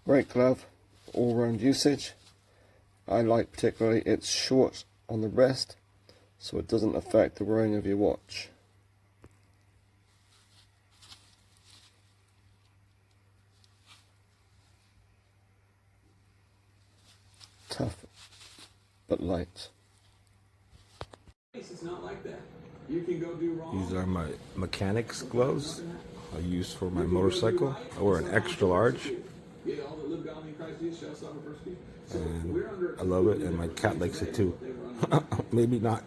Great glove, all-round usage. I like particularly it's short on the wrist, so it doesn't affect the wearing of your watch. Tough, but light. It's not like that. You can go do wrong. These are my Mechanix gloves I use for my motorcycle. I wear an extra large. And I love it, and my cat likes it too. Maybe not.